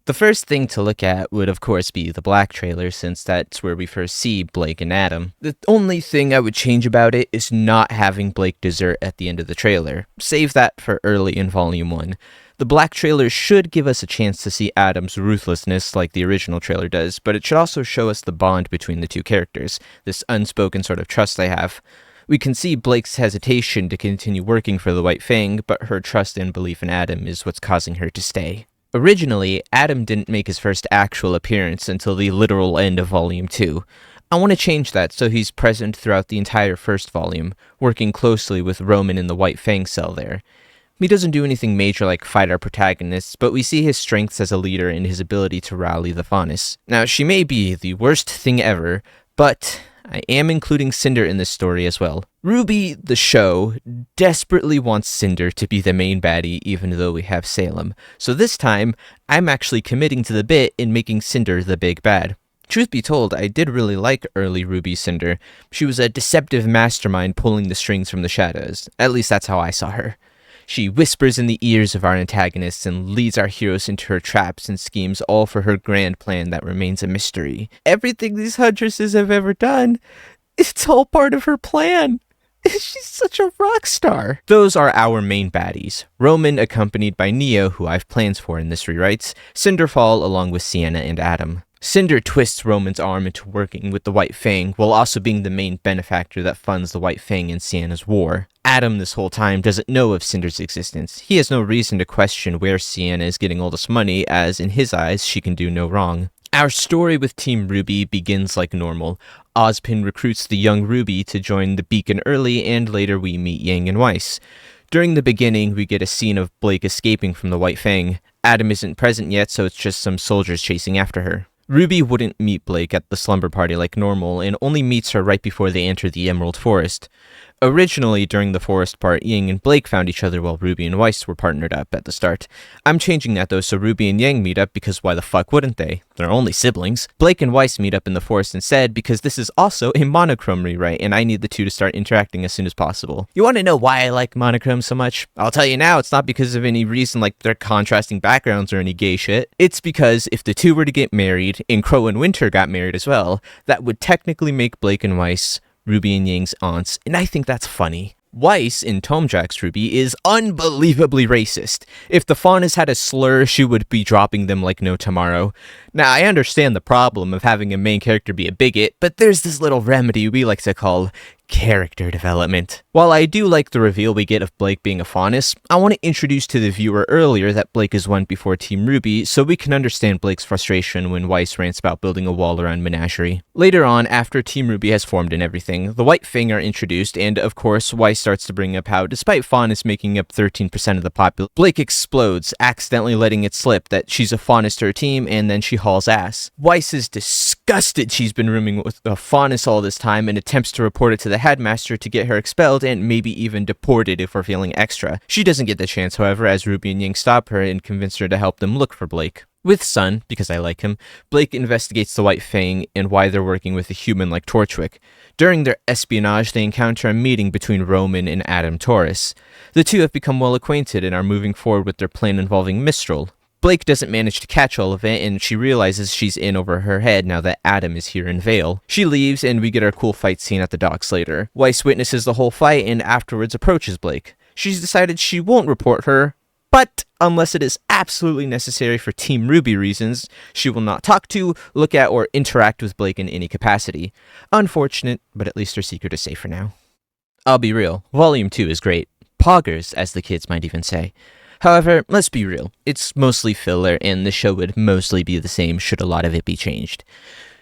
The first thing to look at would of course be the Black trailer, since that's where we first see Blake and Adam. The only thing I would change about it is not having Blake desert at the end of the trailer. Save that for early in Volume 1. The Black trailer should give us a chance to see Adam's ruthlessness like the original trailer does, but it should also show us the bond between the two characters, this unspoken sort of trust they have. We can see Blake's hesitation to continue working for the White Fang, but her trust and belief in Adam is what's causing her to stay. Originally, Adam didn't make his first actual appearance until the literal end of Volume 2. I want to change that so he's present throughout the entire first volume, working closely with Roman in the White Fang cell there. He doesn't do anything major like fight our protagonists, but we see his strengths as a leader and his ability to rally the Faunus. Now, she may be the worst thing ever, but I am including Cinder in this story as well. RWBY, the show, desperately wants Cinder to be the main baddie even though we have Salem. So this time, I'm actually committing to the bit in making Cinder the big bad. Truth be told, I did really like early RWBY Cinder. She was a deceptive mastermind pulling the strings from the shadows. At least that's how I saw her. She whispers in the ears of our antagonists and leads our heroes into her traps and schemes, all for her grand plan that remains a mystery. Everything these huntresses have ever done, it's all part of her plan. She's such a rock star. Those are our main baddies. Roman, accompanied by Neo, who I've plans for in this rewrites, Cinderfall along with Sienna and Adam. Cinder twists Roman's arm into working with the White Fang, while also being the main benefactor that funds the White Fang and Sienna's war. Adam, this whole time, doesn't know of Cinder's existence. He has no reason to question where Sienna is getting all this money, as in his eyes, she can do no wrong. Our story with Team RWBY begins like normal. Ozpin recruits the young RWBY to join the Beacon early, and later we meet Yang and Weiss. During the beginning, we get a scene of Blake escaping from the White Fang. Adam isn't present yet, so it's just some soldiers chasing after her. RWBY wouldn't meet Blake at the slumber party like normal, and only meets her right before they enter the Emerald Forest. Originally, during the forest part, Yang and Blake found each other while RWBY and Weiss were partnered up at the start. I'm changing that though, so RWBY and Yang meet up because why the fuck wouldn't they? They're only siblings. Blake and Weiss meet up in the forest instead because this is also a monochrome rewrite, and I need the two to start interacting as soon as possible. You want to know why I like monochrome so much? I'll tell you now, it's not because of any reason like their contrasting backgrounds or any gay shit. It's because if the two were to get married, and Crow and Winter got married as well, that would technically make Blake and Weiss RWBY and Yang's aunts, and I think that's funny. Weiss, in Tomjak's RWBY, is unbelievably racist. If the Faunus had a slur, she would be dropping them like no tomorrow. Now, I understand the problem of having a main character be a bigot, but there's this little remedy we like to call character development. While I do like the reveal we get of Blake being a Faunus, I want to introduce to the viewer earlier that Blake is one before Team RWBY, so we can understand Blake's frustration when Weiss rants about building a wall around Menagerie. Later on, after Team RWBY has formed and everything, the White Fang are introduced, and of course, Weiss starts to bring up how, despite Faunus making up 13% of the population, Blake explodes, accidentally letting it slip that she's a Faunus to her team, and then she hauls ass. Weiss is disgusted she's been rooming with a Faunus all this time and attempts to report it to the headmaster to get her expelled and maybe even deported if we're feeling extra. She doesn't get the chance, however, as RWBY and Yang stop her and convince her to help them look for Blake. With Sun, because I like him, Blake investigates the White Fang and why they're working with a human like Torchwick. During their espionage, they encounter a meeting between Roman and Adam Taurus. The two have become well acquainted and are moving forward with their plan involving Mistral. Blake doesn't manage to catch all of it, and she realizes she's in over her head now that Adam is here in Vale. She leaves, and we get our cool fight scene at the docks later. Weiss witnesses the whole fight and afterwards approaches Blake. She's decided she won't report her, but unless it is absolutely necessary for Team RWBY reasons, she will not talk to, look at, or interact with Blake in any capacity. Unfortunate, but at least her secret is safe for now. I'll be real, Volume 2 is great. Poggers, as the kids might even say. However, let's be real, it's mostly filler, and the show would mostly be the same should a lot of it be changed.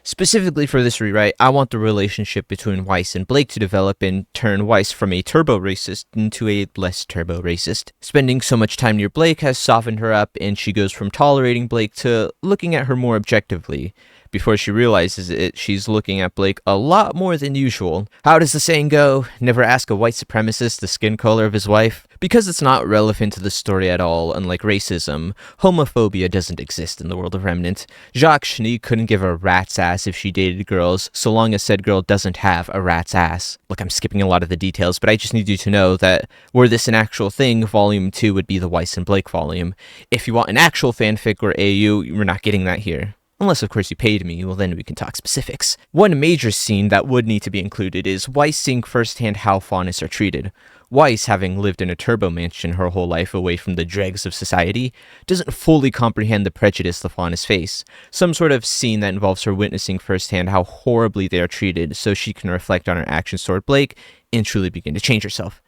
Specifically for this rewrite, I want the relationship between Weiss and Blake to develop and turn Weiss from a turbo-racist into a less turbo-racist. Spending so much time near Blake has softened her up, and she goes from tolerating Blake to looking at her more objectively. Before she realizes it, she's looking at Blake a lot more than usual. How does the saying go? Never ask a white supremacist the skin color of his wife? Because it's not relevant to the story at all, unlike racism, homophobia doesn't exist in the world of Remnant. Jacques Schnee couldn't give a rat's ass if she dated girls, so long as said girl doesn't have a rat's ass. Look, I'm skipping a lot of the details, but I just need you to know that were this an actual thing, Volume 2 would be the Weiss and Blake volume. If you want an actual fanfic or AU, you're not getting that here. Unless, of course, you paid me, well then we can talk specifics. One major scene that would need to be included is Weiss seeing firsthand how faunists are treated. Weiss, having lived in a turbo mansion her whole life away from the dregs of society, doesn't fully comprehend the prejudice the faunists face. Some sort of scene that involves her witnessing firsthand how horribly they are treated so she can reflect on her actions toward Blake and truly begin to change herself.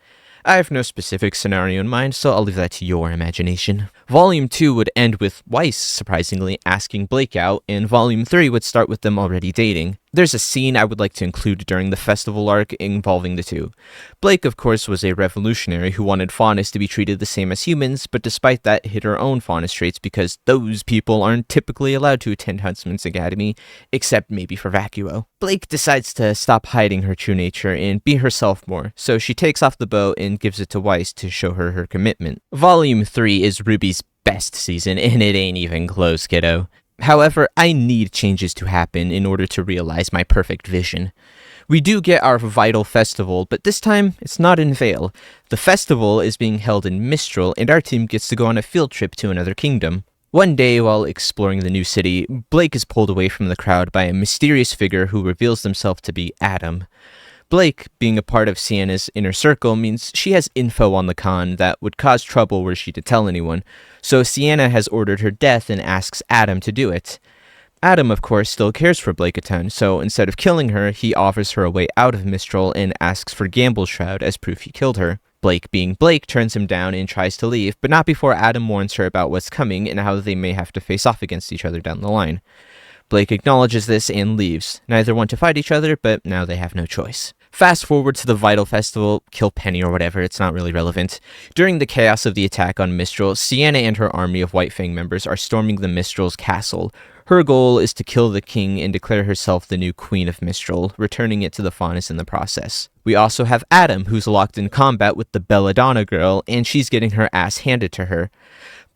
I have no specific scenario in mind, so I'll leave that to your imagination. Volume 2 would end with Weiss, surprisingly, asking Blake out, and Volume 3 would start with them already dating. There's a scene I would like to include during the festival arc involving the two. Blake, of course, was a revolutionary who wanted faunists to be treated the same as humans, but despite that hid her own faunist traits because those people aren't typically allowed to attend Huntsman's Academy, except maybe for Vacuo. Blake decides to stop hiding her true nature and be herself more, so she takes off the bow and gives it to Weiss to show her commitment. Volume 3 is RWBY's best season, and it ain't even close, kiddo. However, I need changes to happen in order to realize my perfect vision. We do get our vital festival, but this time, it's not in Vale. The festival is being held in Mistral, and our team gets to go on a field trip to another kingdom. One day, while exploring the new city, Blake is pulled away from the crowd by a mysterious figure who reveals himself to be Adam. Blake, being a part of Sienna's inner circle, means she has info on the Khan that would cause trouble were she to tell anyone, so Sienna has ordered her death and asks Adam to do it. Adam, of course, still cares for Blake a ton, so instead of killing her, he offers her a way out of Mistral and asks for Gamble's shroud as proof he killed her. Blake, being Blake, turns him down and tries to leave, but not before Adam warns her about what's coming and how they may have to face off against each other down the line. Blake acknowledges this and leaves. Neither want to fight each other, but now they have no choice. Fast forward to the Vital Festival, kill Penny or whatever, it's not really relevant. During the chaos of the attack on Mistral, Sienna and her army of White Fang members are storming the Mistral's castle. Her goal is to kill the king and declare herself the new Queen of Mistral, returning it to the Faunus in the process. We also have Adam, who's locked in combat with the Belladonna girl, and she's getting her ass handed to her.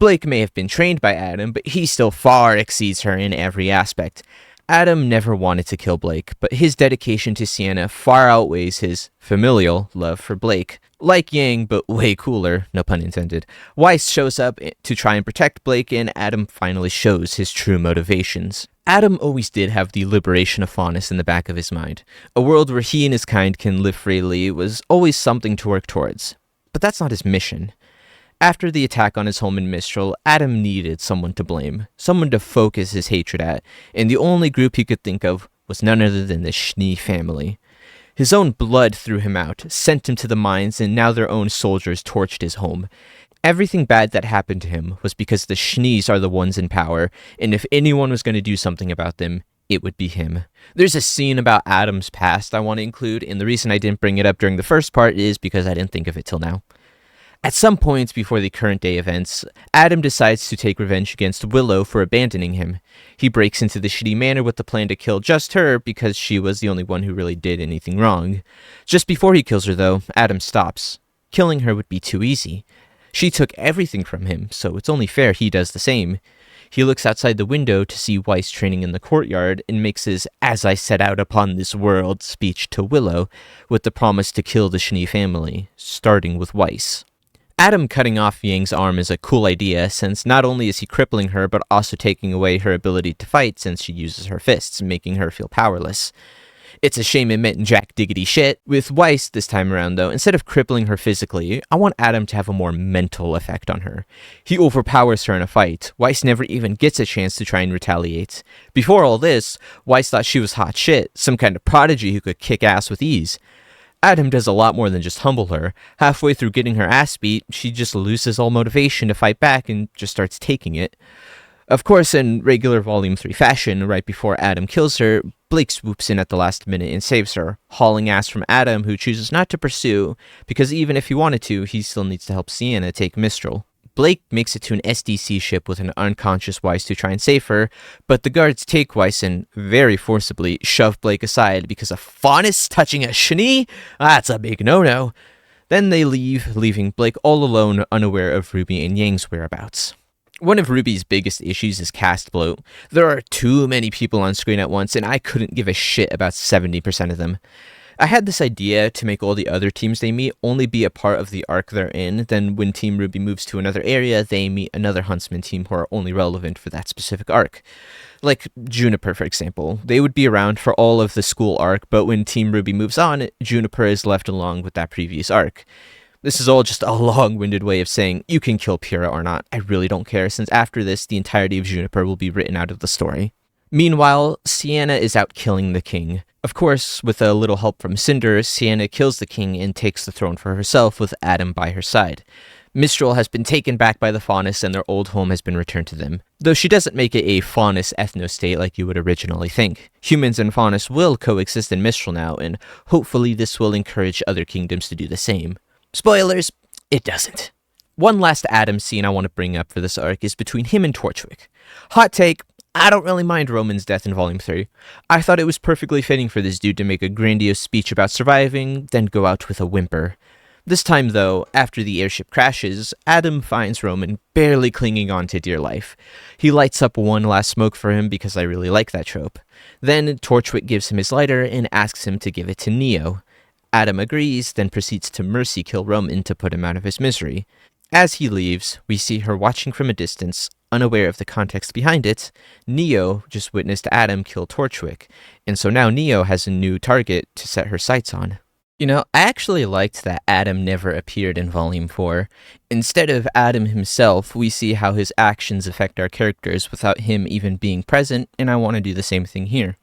Blake may have been trained by Adam, but he still far exceeds her in every aspect. Adam never wanted to kill Blake, but his dedication to Sienna far outweighs his familial love for Blake. Like Yang, but way cooler, no pun intended. Weiss shows up to try and protect Blake, and Adam finally shows his true motivations. Adam always did have the liberation of Faunus in the back of his mind. A world where he and his kind can live freely was always something to work towards. But that's not his mission. After the attack on his home in Mistral, Adam needed someone to blame, someone to focus his hatred at, and the only group he could think of was none other than the Schnee family. His own blood threw him out, sent him to the mines, and now their own soldiers torched his home. Everything bad that happened to him was because the Schnees are the ones in power, and if anyone was going to do something about them, it would be him. There's a scene about Adam's past I want to include, and the reason I didn't bring it up during the first part is because I didn't think of it till now. At some points before the current day events, Adam decides to take revenge against Willow for abandoning him. He breaks into the Schnee manor with the plan to kill just her because she was the only one who really did anything wrong. Just before he kills her, though, Adam stops. Killing her would be too easy. She took everything from him, so it's only fair he does the same. He looks outside the window to see Weiss training in the courtyard and makes his "as I set out upon this world" speech to Willow with the promise to kill the Schnee family, starting with Weiss. Adam cutting off Yang's arm is a cool idea, since not only is he crippling her, but also taking away her ability to fight since she uses her fists, making her feel powerless. It's a shame it meant jack diggity shit. With Weiss this time around, though, instead of crippling her physically, I want Adam to have a more mental effect on her. He overpowers her in a fight. Weiss never even gets a chance to try and retaliate. Before all this, Weiss thought she was hot shit, some kind of prodigy who could kick ass with ease. Adam does a lot more than just humble her. Halfway through getting her ass beat, she just loses all motivation to fight back and just starts taking it. Of course, in regular Volume 3 fashion, right before Adam kills her, Blake swoops in at the last minute and saves her, hauling ass from Adam, who chooses not to pursue, because even if he wanted to, he still needs to help Sienna take Mistral. Blake makes it to an SDC ship with an unconscious Weiss to try and save her, but the guards take Weiss and, very forcibly, shove Blake aside because a faunus touching a Shani? That's a big no-no. Then they leave, leaving Blake all alone, unaware of RWBY and Yang's whereabouts. One of RWBY's biggest issues is cast bloat. There are too many people on screen at once, and I couldn't give a shit about 70% of them. I had this idea to make all the other teams they meet only be a part of the arc they're in, then when Team RWBY moves to another area, they meet another Huntsman team who are only relevant for that specific arc. Like Juniper, for example. They would be around for all of the school arc, but when Team RWBY moves on, Juniper is left along with that previous arc. This is all just a long-winded way of saying, you can kill Pyrrha or not, I really don't care, since after this, the entirety of Juniper will be written out of the story. Meanwhile, Sienna is out killing the king. Of course, with a little help from Cinder, Sienna kills the king and takes the throne for herself with Adam by her side. Mistral has been taken back by the Faunus and their old home has been returned to them, though she doesn't make it a Faunus ethno-state like you would originally think. Humans and Faunus will coexist in Mistral now, and hopefully this will encourage other kingdoms to do the same. Spoilers, it doesn't. One last Adam scene I want to bring up for this arc is between him and Torchwick. Hot take, I don't really mind Roman's death in Volume 3. I thought it was perfectly fitting for this dude to make a grandiose speech about surviving, then go out with a whimper. This time, though, after the airship crashes, Adam finds Roman barely clinging on to dear life. He lights up one last smoke for him because I really like that trope. Then Torchwick gives him his lighter and asks him to give it to Neo. Adam agrees, then proceeds to mercy kill Roman to put him out of his misery. As he leaves, we see her watching from a distance, unaware of the context behind it. Neo just witnessed Adam kill Torchwick, and so now Neo has a new target to set her sights on. You know, I actually liked that Adam never appeared in Volume 4. Instead of Adam himself, we see how his actions affect our characters without him even being present, and I want to do the same thing here.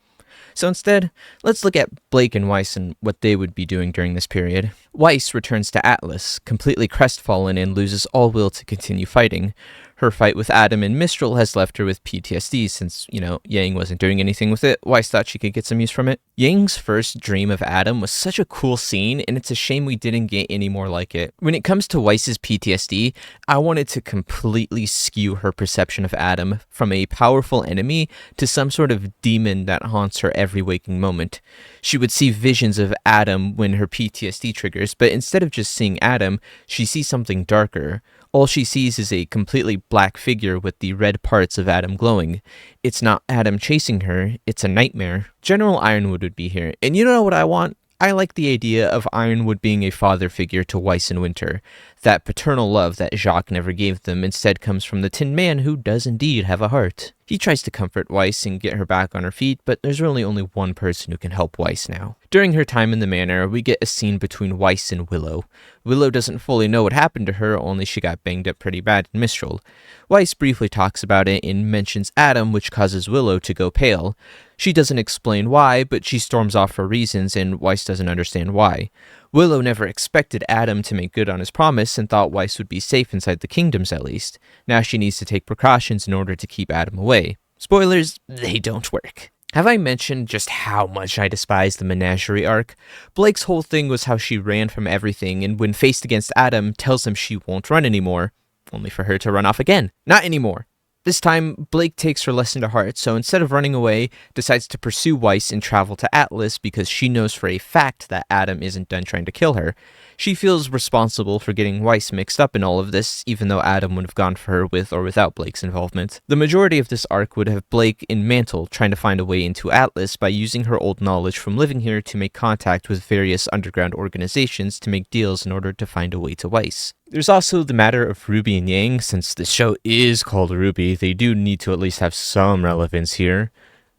So instead, let's look at Blake and Weiss and what they would be doing during this period. Weiss returns to Atlas, completely crestfallen and loses all will to continue fighting. Her fight with Adam and Mistral has left her with PTSD since, Yang wasn't doing anything with it. Weiss thought she could get some use from it. Yang's first dream of Adam was such a cool scene, and it's a shame we didn't get any more like it. When it comes to Weiss's PTSD, I wanted to completely skew her perception of Adam from a powerful enemy to some sort of demon that haunts her every waking moment. She would see visions of Adam when her PTSD triggers, but instead of just seeing Adam, she sees something darker. All she sees is a completely black figure with the red parts of Adam glowing. It's not Adam chasing her, it's a nightmare. General Ironwood would be here, and you know what I want? I like the idea of Ironwood being a father figure to Weiss and Winter. That paternal love that Jacques never gave them instead comes from the Tin Man, who does indeed have a heart. He tries to comfort Weiss and get her back on her feet, but there's really only one person who can help Weiss now. During her time in the manor, we get a scene between Weiss and Willow. Willow doesn't fully know what happened to her, only she got banged up pretty bad in Mistral. Weiss briefly talks about it and mentions Adam, which causes Willow to go pale. She doesn't explain why, but she storms off for reasons, and Weiss doesn't understand why. Willow never expected Adam to make good on his promise and thought Weiss would be safe inside the kingdoms at least. Now she needs to take precautions in order to keep Adam away. Spoilers, they don't work. Have I mentioned just how much I despise the Menagerie arc? Blake's whole thing was how she ran from everything, and when faced against Adam, tells him she won't run anymore, only for her to run off again. Not anymore. This time, Blake takes her lesson to heart, so instead of running away, decides to pursue Weiss and travel to Atlas because she knows for a fact that Adam isn't done trying to kill her. She feels responsible for getting Weiss mixed up in all of this, even though Adam would have gone for her with or without Blake's involvement. The majority of this arc would have Blake in Mantle trying to find a way into Atlas by using her old knowledge from living here to make contact with various underground organizations to make deals in order to find a way to Weiss. There's also the matter of RWBY and Yang. Since the show is called RWBY, they do need to at least have some relevance here.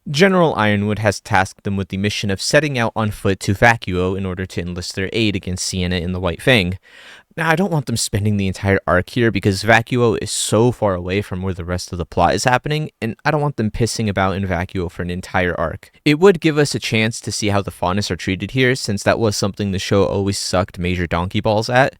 General Ironwood has tasked them with the mission of setting out on foot to Vacuo in order to enlist their aid against Sienna in the White Fang. Now, I don't want them spending the entire arc here because Vacuo is so far away from where the rest of the plot is happening, and I don't want them pissing about in Vacuo for an entire arc. It would give us a chance to see how the Faunus are treated here, since that was something the show always sucked major donkey balls at.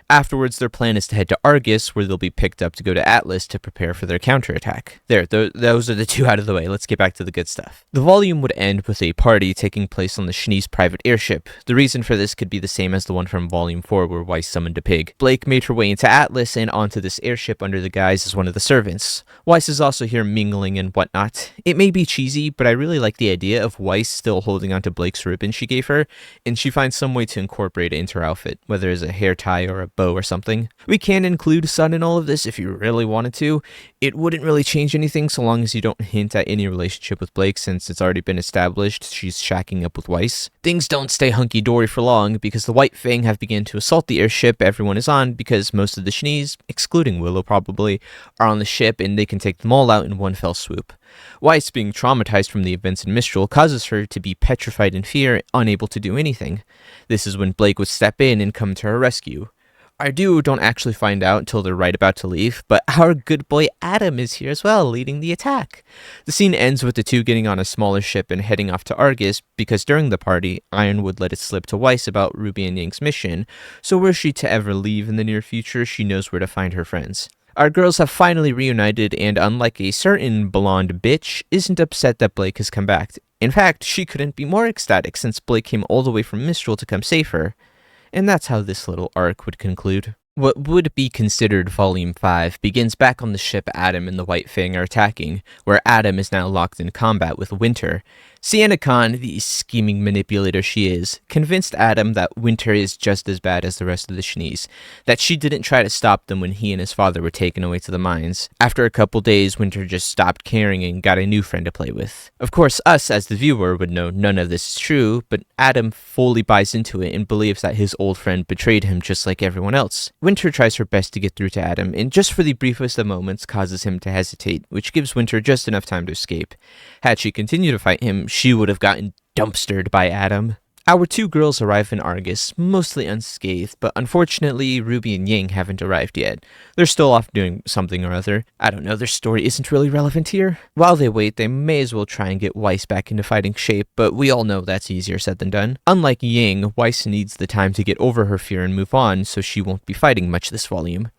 Afterwards, their plan is to head to Argus, where they'll be picked up to go to Atlas to prepare for their counterattack. There, those are the two out of the way. Let's get back to the good stuff. The volume would end with a party taking place on the Shnee's private airship. The reason for this could be the same as the one from Volume 4 where Weiss summoned a pig. Blake made her way into Atlas and onto this airship under the guise as one of the servants. Weiss is also here mingling and whatnot. It may be cheesy, but I really like the idea of Weiss still holding onto Blake's ribbon she gave her, and she finds some way to incorporate it into her outfit, whether it's a hair tie or a bow or something. We can include Sun in all of this if you really wanted to. It wouldn't really change anything so long as you don't hint at any relationship with Blake, since it's already been established she's shacking up with Weiss. Things don't stay hunky-dory for long because the White Fang have begun to assault the airship everyone is on, because most of the Shnees, excluding Willow probably, are on the ship and they can take them all out in one fell swoop. Weiss, being traumatized from the events in Mistral, causes her to be petrified in fear, unable to do anything. This is when Blake would step in and come to her rescue. Our duo don't actually find out until they're right about to leave, but our good boy Adam is here as well, leading the attack. The scene ends with the two getting on a smaller ship and heading off to Argus, because during the party, Iron would let it slip to Weiss about RWBY and Yang's mission, so were she to ever leave in the near future, she knows where to find her friends. Our girls have finally reunited, and unlike a certain blonde bitch, isn't upset that Blake has come back. In fact, she couldn't be more ecstatic since Blake came all the way from Mistral to come save her. And that's how this little arc would conclude. What would be considered Volume 5 begins back on the ship Adam and the White Fang are attacking, where Adam is now locked in combat with Winter. Sienna Khan, the scheming manipulator she is, convinced Adam that Winter is just as bad as the rest of the Shnees, that she didn't try to stop them when he and his father were taken away to the mines. After a couple days, Winter just stopped caring and got a new friend to play with. Of course, us as the viewer would know none of this is true, but Adam fully buys into it and believes that his old friend betrayed him just like everyone else. Winter tries her best to get through to Adam, and just for the briefest of moments causes him to hesitate, which gives Winter just enough time to escape. Had she continued to fight him, she would have gotten dumpstered by Adam. Our two girls arrive in Argus, mostly unscathed, but unfortunately, RWBY and Yang haven't arrived yet. They're still off doing something or other. I don't know, their story isn't really relevant here. While they wait, they may as well try and get Weiss back into fighting shape, but we all know that's easier said than done. Unlike Yang, Weiss needs the time to get over her fear and move on, so she won't be fighting much this volume.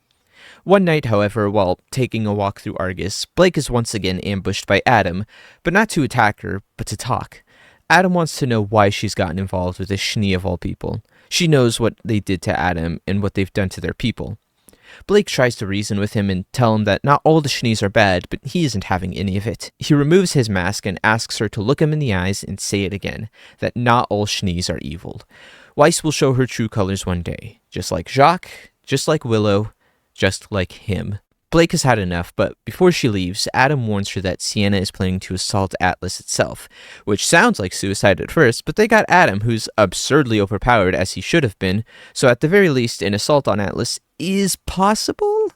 One night, however, while taking a walk through Argus, Blake is once again ambushed by Adam, but not to attack her, but to talk. Adam wants to know why she's gotten involved with this Shnee of all people. She knows what they did to Adam and what they've done to their people. Blake tries to reason with him and tell him that not all the Shnees are bad, but he isn't having any of it. He removes his mask and asks her to look him in the eyes and say it again, that not all Shnees are evil. Weiss will show her true colors one day, just like Jacques, just like Willow, just like him. Blake has had enough, but before she leaves, Adam warns her that Sienna is planning to assault Atlas itself, which sounds like suicide at first, but they got Adam, who's absurdly overpowered as he should have been, so at the very least, an assault on Atlas is possible?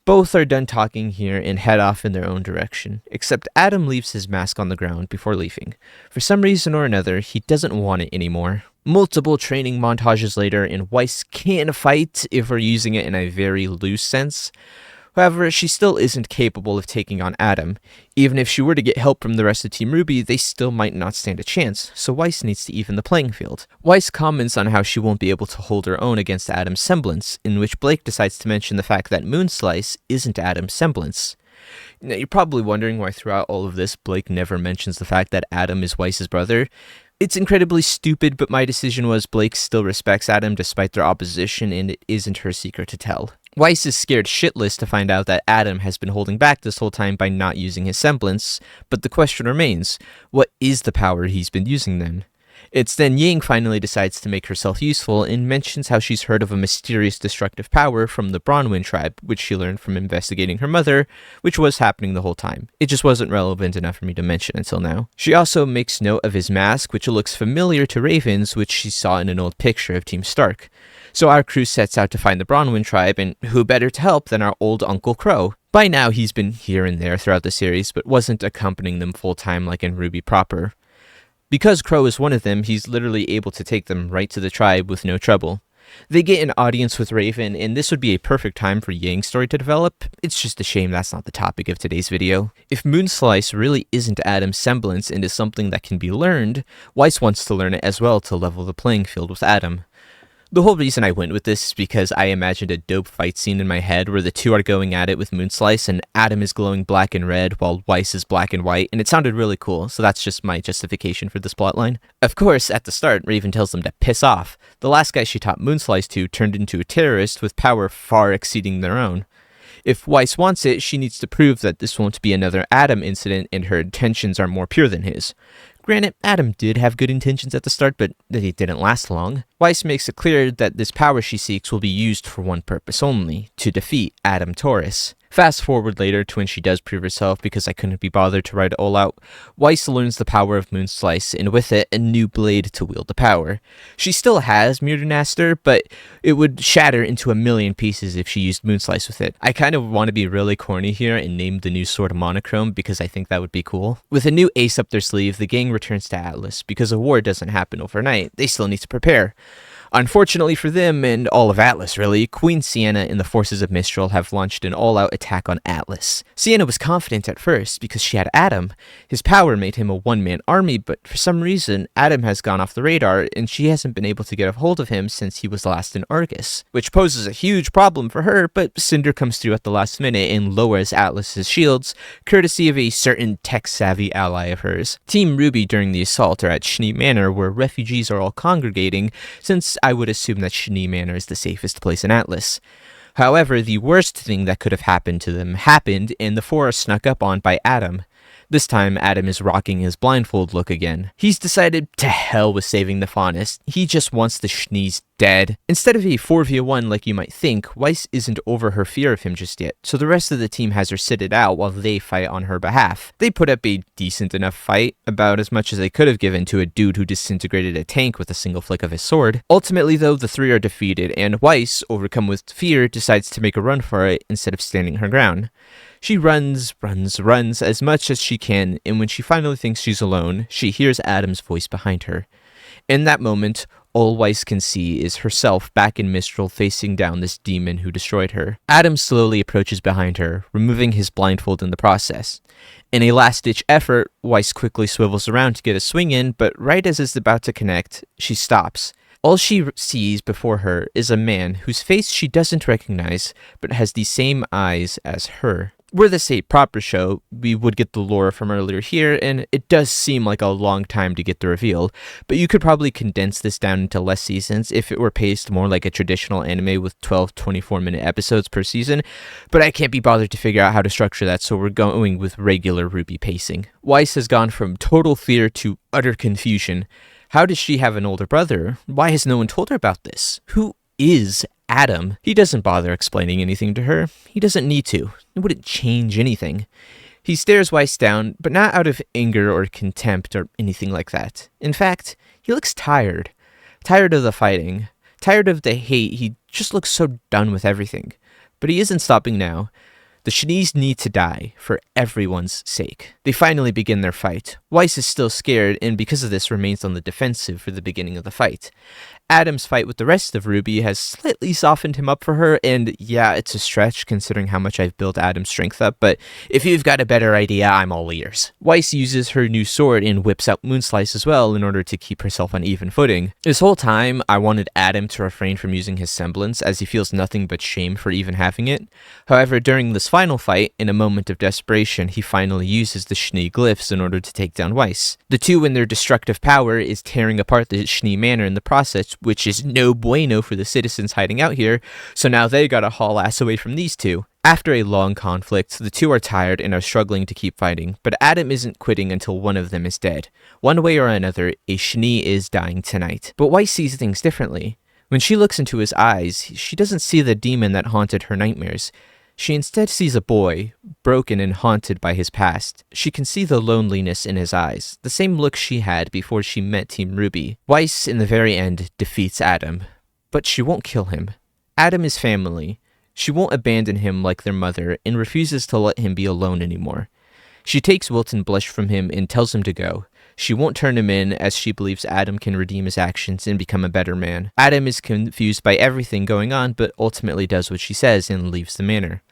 Both are done talking here and head off in their own direction, except Adam leaves his mask on the ground before leaving. For some reason or another, he doesn't want it anymore. Multiple training montages later, and Weiss can fight if we're using it in a very loose sense. However, she still isn't capable of taking on Adam. Even if she were to get help from the rest of Team RWBY, they still might not stand a chance, so Weiss needs to even the playing field. Weiss comments on how she won't be able to hold her own against Adam's semblance, in which Blake decides to mention the fact that Moonslice isn't Adam's semblance. Now, you're probably wondering why throughout all of this, Blake never mentions the fact that Adam is Weiss's brother. It's incredibly stupid, but my decision was Blake still respects Adam despite their opposition, and it isn't her secret to tell. Weiss is scared shitless to find out that Adam has been holding back this whole time by not using his semblance, but the question remains, what is the power he's been using then? It's then Yang finally decides to make herself useful and mentions how she's heard of a mysterious destructive power from the Bronwyn tribe, which she learned from investigating her mother, which was happening the whole time. It just wasn't relevant enough for me to mention until now. She also makes note of his mask, which looks familiar to Raven's, which she saw in an old picture of Team Stark. So our crew sets out to find the Bronwyn tribe, and who better to help than our old Uncle Crow? By now, he's been here and there throughout the series, but wasn't accompanying them full-time like in RWBY proper. Because Crow is one of them, he's literally able to take them right to the tribe with no trouble. They get an audience with Raven, and this would be a perfect time for Yang's story to develop. It's just a shame that's not the topic of today's video. If Moonslice really isn't Adam's semblance and is something that can be learned, Weiss wants to learn it as well to level the playing field with Adam. The whole reason I went with this is because I imagined a dope fight scene in my head where the two are going at it with Moonslice and Adam is glowing black and red while Weiss is black and white, and it sounded really cool, so that's just my justification for this plotline. Of course, at the start, Raven tells them to piss off. The last guy she taught Moonslice to turned into a terrorist with power far exceeding their own. If Weiss wants it, she needs to prove that this won't be another Adam incident and her intentions are more pure than his. Granted, Adam did have good intentions at the start, but they didn't last long. Weiss makes it clear that this power she seeks will be used for one purpose only, to defeat Adam Taurus. Fast forward later to when she does prove herself because I couldn't be bothered to write it all out. Weiss learns the power of Moonslice, and with it, a new blade to wield the power. She still has Myrdenaster, but it would shatter into a million pieces if she used Moonslice with it. I kind of want to be really corny here and name the new sword monochrome because I think that would be cool. With a new ace up their sleeve, the gang returns to Atlas. Because a war doesn't happen overnight, they still need to prepare. Unfortunately for them, and all of Atlas really, Queen Sienna and the forces of Mistral have launched an all-out attack on Atlas. Sienna was confident at first because she had Adam. His power made him a one-man army, but for some reason, Adam has gone off the radar, and she hasn't been able to get a hold of him since he was last in Argus, which poses a huge problem for her, but Cinder comes through at the last minute and lowers Atlas's shields, courtesy of a certain tech-savvy ally of hers. Team RWBY during the assault are at Schnee Manor, where refugees are all congregating, since I would assume that Schnee Manor is the safest place in Atlas. However, the worst thing that could have happened to them happened, and the four are snuck up on by Adam. This time, Adam is rocking his blindfold look again. He's decided to hell with saving the Faunus. He just wants the Schnees dead. Instead of a 4v1 like you might think, Weiss isn't over her fear of him just yet, so the rest of the team has her sit it out while they fight on her behalf. They put up a decent enough fight, about as much as they could have given to a dude who disintegrated a tank with a single flick of his sword. Ultimately though, the three are defeated, and Weiss, overcome with fear, decides to make a run for it instead of standing her ground. She runs as much as she can, and when she finally thinks she's alone, she hears Adam's voice behind her. In that moment, all Weiss can see is herself back in Mistral facing down this demon who destroyed her. Adam slowly approaches behind her, removing his blindfold in the process. In a last-ditch effort, Weiss quickly swivels around to get a swing in, but right as it's about to connect, she stops. All she sees before her is a man whose face she doesn't recognize, but has the same eyes as her. Were this a proper show, we would get the lore from earlier here, and it does seem like a long time to get the reveal, but you could probably condense this down into less seasons if it were paced more like a traditional anime with 12-24-minute episodes per season, but I can't be bothered to figure out how to structure that, so we're going with regular RWBY pacing. Weiss has gone from total fear to utter confusion. How does she have an older brother? Why has no one told her about this? Who is Adam? He doesn't bother explaining anything to her. He doesn't need to. It wouldn't change anything. He stares Weiss down, but not out of anger or contempt or anything like that. In fact, he looks tired. Tired of the fighting. Tired of the hate. He just looks so done with everything. But he isn't stopping now. The Schnees need to die, for everyone's sake. They finally begin their fight. Weiss is still scared, and because of this remains on the defensive for the beginning of the fight. Adam's fight with the rest of RWBY has slightly softened him up for her, and yeah, it's a stretch considering how much I've built Adam's strength up, but if you've got a better idea, I'm all ears. Weiss uses her new sword and whips out Moonslice as well in order to keep herself on even footing. This whole time, I wanted Adam to refrain from using his semblance, as he feels nothing but shame for even having it. However, during this final fight, in a moment of desperation, he finally uses the Schnee glyphs in order to take down Weiss. The two and their destructive power is tearing apart the Schnee Manor in the process, which is no bueno for the citizens hiding out here, so now they gotta haul ass away from these two. After a long conflict, the two are tired and are struggling to keep fighting, but Adam isn't quitting until one of them is dead. One way or another, a Schnee is dying tonight. But Weiss sees things differently. When she looks into his eyes, she doesn't see the demon that haunted her nightmares. She instead sees a boy, broken and haunted by his past. She can see the loneliness in his eyes, the same look she had before she met Team RWBY. Weiss, in the very end, defeats Adam, but she won't kill him. Adam is family. She won't abandon him like their mother and refuses to let him be alone anymore. She takes Wilton Blush from him and tells him to go. She won't turn him in, as she believes Adam can redeem his actions and become a better man. Adam is confused by everything going on, but ultimately does what she says and leaves the manor.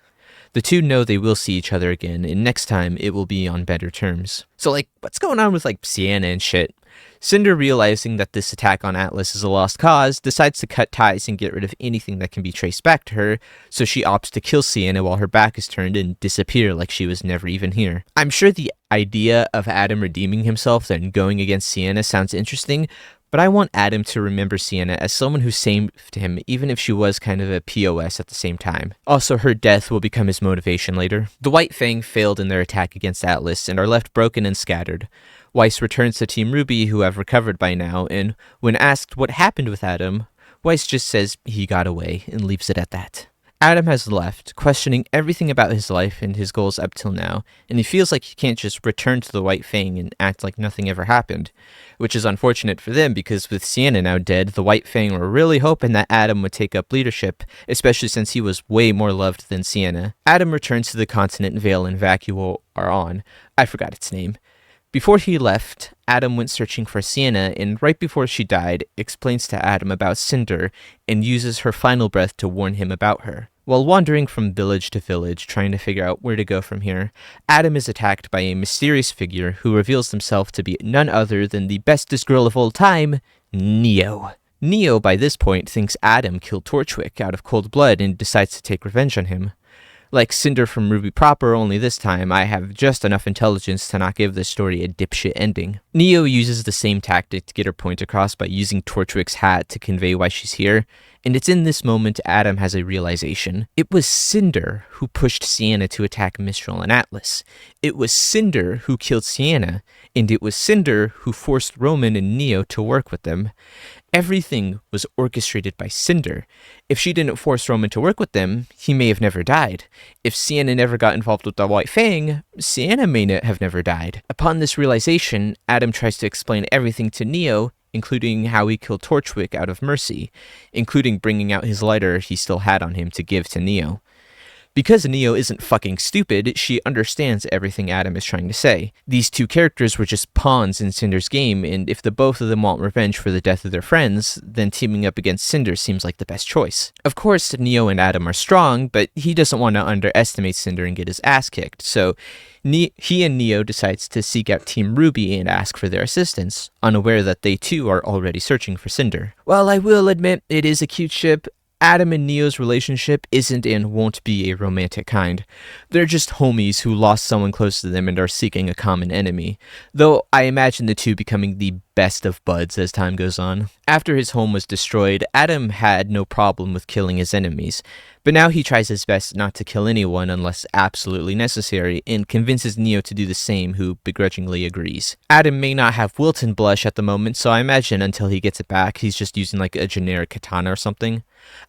The two know they will see each other again, and next time it will be on better terms. So what's going on with Sienna and shit? Cinder, realizing that this attack on Atlas is a lost cause, decides to cut ties and get rid of anything that can be traced back to her, so she opts to kill Sienna while her back is turned and disappear like she was never even here. I'm sure the idea of Adam redeeming himself then going against Sienna sounds interesting, but I want Adam to remember Sienna as someone who saved him, even if she was kind of a POS at the same time. Also, her death will become his motivation later. The White Fang failed in their attack against Atlas and are left broken and scattered. Weiss returns to Team RWBY, who have recovered by now, and when asked what happened with Adam, Weiss just says he got away and leaves it at that. Adam has left, questioning everything about his life and his goals up till now, and he feels like he can't just return to the White Fang and act like nothing ever happened, which is unfortunate for them because with Sienna now dead, the White Fang were really hoping that Adam would take up leadership, especially since he was way more loved than Sienna. Adam returns to the continent Vale and Vacuo are on. I forgot its name. Before he left, Adam went searching for Sienna, and right before she died, explains to Adam about Cinder and uses her final breath to warn him about her. While wandering from village to village, trying to figure out where to go from here, Adam is attacked by a mysterious figure who reveals himself to be none other than the bestest girl of all time, Neo. Neo, by this point, thinks Adam killed Torchwick out of cold blood and decides to take revenge on him. Like Cinder from RWBY proper, only this time, I have just enough intelligence to not give this story a dipshit ending. Neo uses the same tactic to get her point across by using Torchwick's hat to convey why she's here, and it's in this moment Adam has a realization. It was Cinder who pushed Sienna to attack Mistral and Atlas. It was Cinder who killed Sienna, and it was Cinder who forced Roman and Neo to work with them. Everything was orchestrated by Cinder. If she didn't force Roman to work with them, he may have never died. If Sienna never got involved with the White Fang, Sienna may not have never died. Upon this realization, Adam tries to explain everything to Neo, including how he killed Torchwick out of mercy, including bringing out his lighter he still had on him to give to Neo. Because Neo isn't fucking stupid, she understands everything Adam is trying to say. These two characters were just pawns in Cinder's game, and if the both of them want revenge for the death of their friends, then teaming up against Cinder seems like the best choice. Of course, Neo and Adam are strong, but he doesn't want to underestimate Cinder and get his ass kicked, so he and Neo decides to seek out Team RWBY and ask for their assistance, unaware that they too are already searching for Cinder. While I will admit it is a cute ship, Adam and Neo's relationship isn't and won't be a romantic kind. They're just homies who lost someone close to them and are seeking a common enemy, though I imagine the two becoming the best of buds as time goes on. After his home was destroyed, Adam had no problem with killing his enemies, but now he tries his best not to kill anyone unless absolutely necessary, and convinces Neo to do the same, who begrudgingly agrees. Adam may not have Wilton blush at the moment, so I imagine until he gets it back, he's just using a generic katana or something.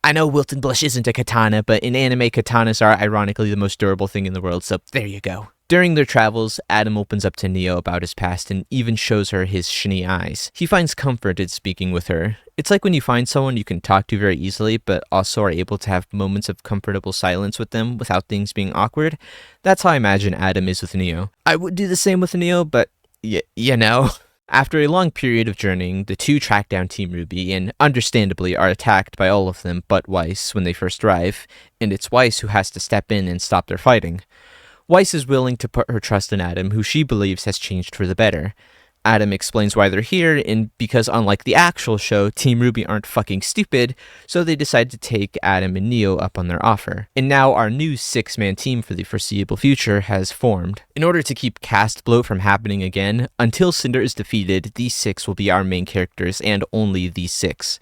I know Wilton blush isn't a katana, but in anime, katanas are ironically the most durable thing in the world, so there you go. During their travels, Adam opens up to Neo about his past and even shows her his shiny eyes. He finds comfort in speaking with her. It's like when you find someone you can talk to very easily, but also are able to have moments of comfortable silence with them without things being awkward. That's how I imagine Adam is with Neo. I would do the same with Neo, but you know. After a long period of journeying, the two track down Team RWBY and, understandably, are attacked by all of them but Weiss when they first arrive, and it's Weiss who has to step in and stop their fighting. Weiss is willing to put her trust in Adam, who she believes has changed for the better. Adam explains why they're here, and because unlike the actual show, Team RWBY aren't fucking stupid, so they decide to take Adam and Neo up on their offer. And now our new 6-man team for the foreseeable future has formed. In order to keep cast bloat from happening again, until Cinder is defeated, these 6 will be our main characters, and only these 6.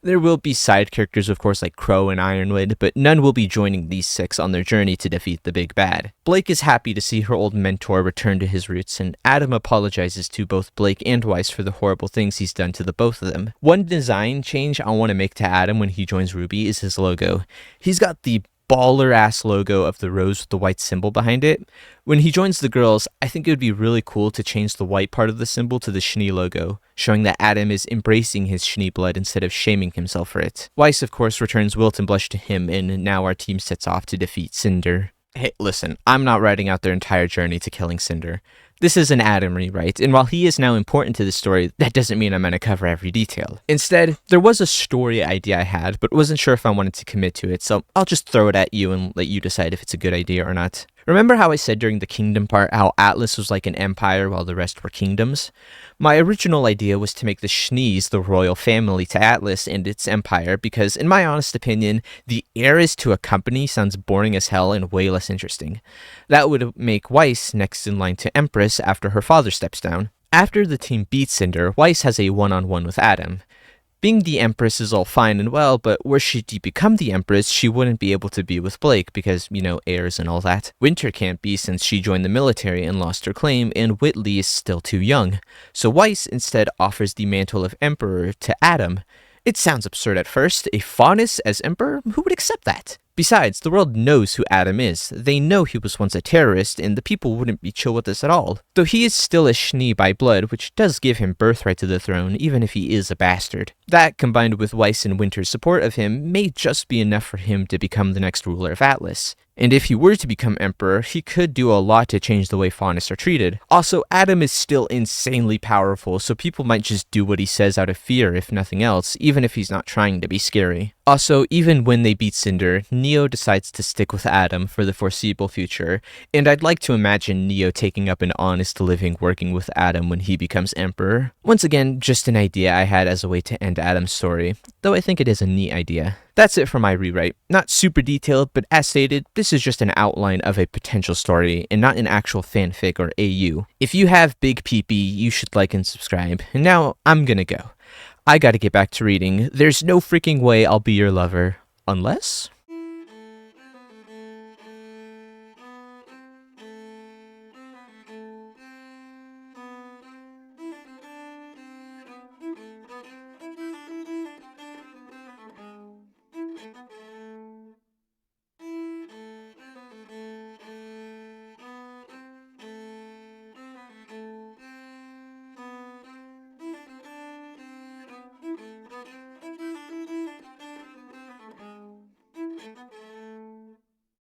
There will be side characters, of course, like Crow and Ironwood, but none will be joining these 6 on their journey to defeat the big bad. Blake is happy to see her old mentor return to his roots, and Adam apologizes to both Blake and Weiss for the horrible things he's done to the both of them. One design change I want to make to Adam when he joins RWBY is his logo. He's got the baller-ass logo of the rose with the white symbol behind it. When he joins the girls, I think it would be really cool to change the white part of the symbol to the Schnee logo, showing that Adam is embracing his Schnee blood instead of shaming himself for it. Weiss, of course, returns Wilton Blush to him, and now our team sets off to defeat Cinder. Hey, listen, I'm not writing out their entire journey to killing Cinder. This is an Adam rewrite, and while he is now important to the story, that doesn't mean I'm going to cover every detail. Instead, there was a story idea I had, but wasn't sure if I wanted to commit to it, so I'll just throw it at you and let you decide if it's a good idea or not. Remember how I said during the kingdom part how Atlas was like an empire while the rest were kingdoms? My original idea was to make the Schnees the royal family to Atlas and its empire because, in my honest opinion, the heiress to a company sounds boring as hell and way less interesting. That would make Weiss next in line to Empress after her father steps down. After the team beats Cinder, Weiss has a one-on-one with Adam. Being the Empress is all fine and well, but were she to become the Empress, she wouldn't be able to be with Blake because, heirs and all that. Winter can't be since she joined the military and lost her claim, and Whitley is still too young. So Weiss instead offers the mantle of Emperor to Adam. It sounds absurd at first. A Faunus as Emperor? Who would accept that? Besides, the world knows who Adam is. They know he was once a terrorist, and the people wouldn't be chill with this at all. Though he is still a Schnee by blood, which does give him birthright to the throne, even if he is a bastard. That, combined with Weiss and Winter's support of him, may just be enough for him to become the next ruler of Atlas. And if he were to become emperor, he could do a lot to change the way Faunus are treated. Also, Adam is still insanely powerful, so people might just do what he says out of fear, if nothing else, even if he's not trying to be scary. Also, even when they beat Cinder, Neo decides to stick with Adam for the foreseeable future, and I'd like to imagine Neo taking up an honest living working with Adam when he becomes emperor. Once again, just an idea I had as a way to end Adam's story, though I think it is a neat idea. That's it for my rewrite. Not super detailed, but as stated, this is just an outline of a potential story and not an actual fanfic or AU. If you have big PP, you should like and subscribe. And now, I'm gonna go. I gotta get back to reading. There's no freaking way I'll be your lover. Unless?